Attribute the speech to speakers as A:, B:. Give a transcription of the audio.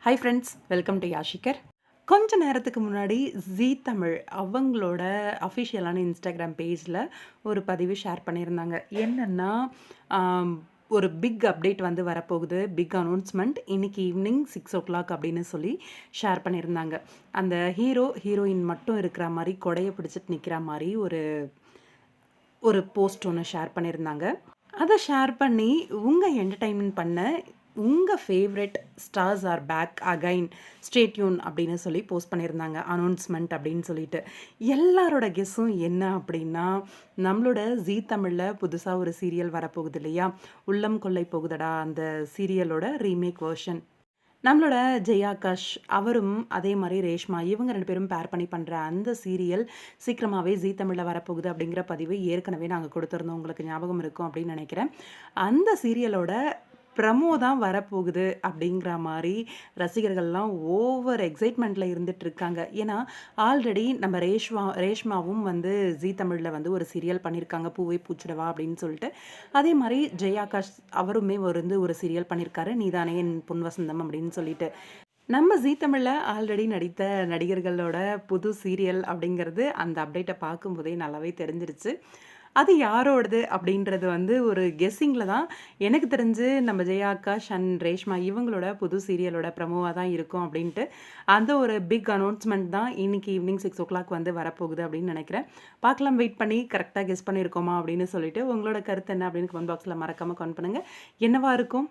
A: Hi friends, welcome to Yashikar. கொஞ்ச நேரத்துக்கு முன்னாடி ஜீ தமிழ் அவங்களோட அஃபிஷியலான இன்ஸ்டாகிராம் பேஜில் ஒரு பதிவு ஷேர் பண்ணியிருந்தாங்க. என்னென்னா, ஒரு பிக் அப்டேட் வந்து வரப்போகுது, பிக் அனௌன்ஸ்மெண்ட் இன்னைக்கு ஈவினிங் 6:00 அப்படின்னு சொல்லி ஷேர் பண்ணியிருந்தாங்க. அந்த ஹீரோயின் மட்டும் இருக்கிற மாதிரி கொடையை பிடிச்சிட்டு நிற்கிற மாதிரி ஒரு ஒரு போஸ்ட் ஒன்று ஷேர் பண்ணியிருந்தாங்க. அதை ஷேர் பண்ணி உங்கள் என்டர்டைன்மெண்ட் பண்ண உங்கள் favourite stars are back again stay tuned அப்படின்னு சொல்லி போஸ்ட் பண்ணியிருந்தாங்க. அனௌன்ஸ்மெண்ட் அப்படின்னு சொல்லிட்டு எல்லாரோட கெஸ்ஸும் என்ன அப்படின்னா, நம்மளோட ஜீ தமிழில் புதுசாக ஒரு சீரியல் வரப்போகுது இல்லையா, உள்ளம் கொள்ளை போகுதடா, அந்த சீரியலோட ரீமேக் வெர்ஷன். நம்மளோட ஜெயாகாஷ் அவரும் அதே மாதிரி ரேஷ்மா இவங்க 2 பேரும் பேர் பண்ணி பண்ணுற அந்த சீரியல் சீக்கிரமாகவே ஜீ தமிழில் வரப்போகுது அப்படிங்கிற பதிவு ஏற்கனவே நாங்கள் கொடுத்துருந்தோம், உங்களுக்கு ஞாபகம் இருக்கும் அப்படின்னு நினைக்கிறேன். அந்த சீரியலோட ப்ரமோ தான் வரப்போகுது அப்படிங்கிற மாதிரி ரசிகர்கள்லாம் ஓவர் எக்ஸைட்மெண்ட்டில் இருந்துகிட்ருக்காங்க. ஏன்னா ஆல்ரெடி நம்ம ரேஷ்மாவும் வந்து ஜீ தமிழில் வந்து ஒரு சீரியல் பண்ணியிருக்காங்க, பூவை பூச்சிடவா அப்படின்னு சொல்லிட்டு. அதே மாதிரி ஜெயாகாஷ் அவருமே ஒரு சீரியல் பண்ணியிருக்காரு, நீதானே என் பொன் வசந்தம் அப்படின்னு சொல்லிட்டு. நம்ம ஜீ தமிழில் ஆல்ரெடி நடித்த நடிகர்களோட புது சீரியல் அப்படிங்கிறது அந்த அப்டேட்டை பார்க்கும்போதே நல்லாவே தெரிஞ்சிருச்சு. அது யாரோடது அப்படின்றது வந்து ஒரு கெஸ்ஸிங்கில் தான். எனக்கு தெரிஞ்சு நம்ம ஜெயாகாஷ் அண்ட் ரேஷ்மா இவங்களோட புது சீரியலோட ப்ரமோவாக தான் இருக்கும் அப்படின்ட்டு. அந்த ஒரு பிக் அனௌன்ஸ்மெண்ட் தான் இன்னைக்கு ஈவினிங் 6:00 வந்து வரப்போகுது அப்படின்னு நினைக்கிறேன். பார்க்கலாம், வெயிட் பண்ணி கரெக்டாக கெஸ் பண்ணியிருக்கோமா அப்படின்னு சொல்லிட்டு. உங்களோட கருத்து என்ன அப்படின்னு கமெண்ட் பாக்ஸில் மறக்காமல் கமெண்ட் பண்ணுங்கள். என்னவா இருக்கும்?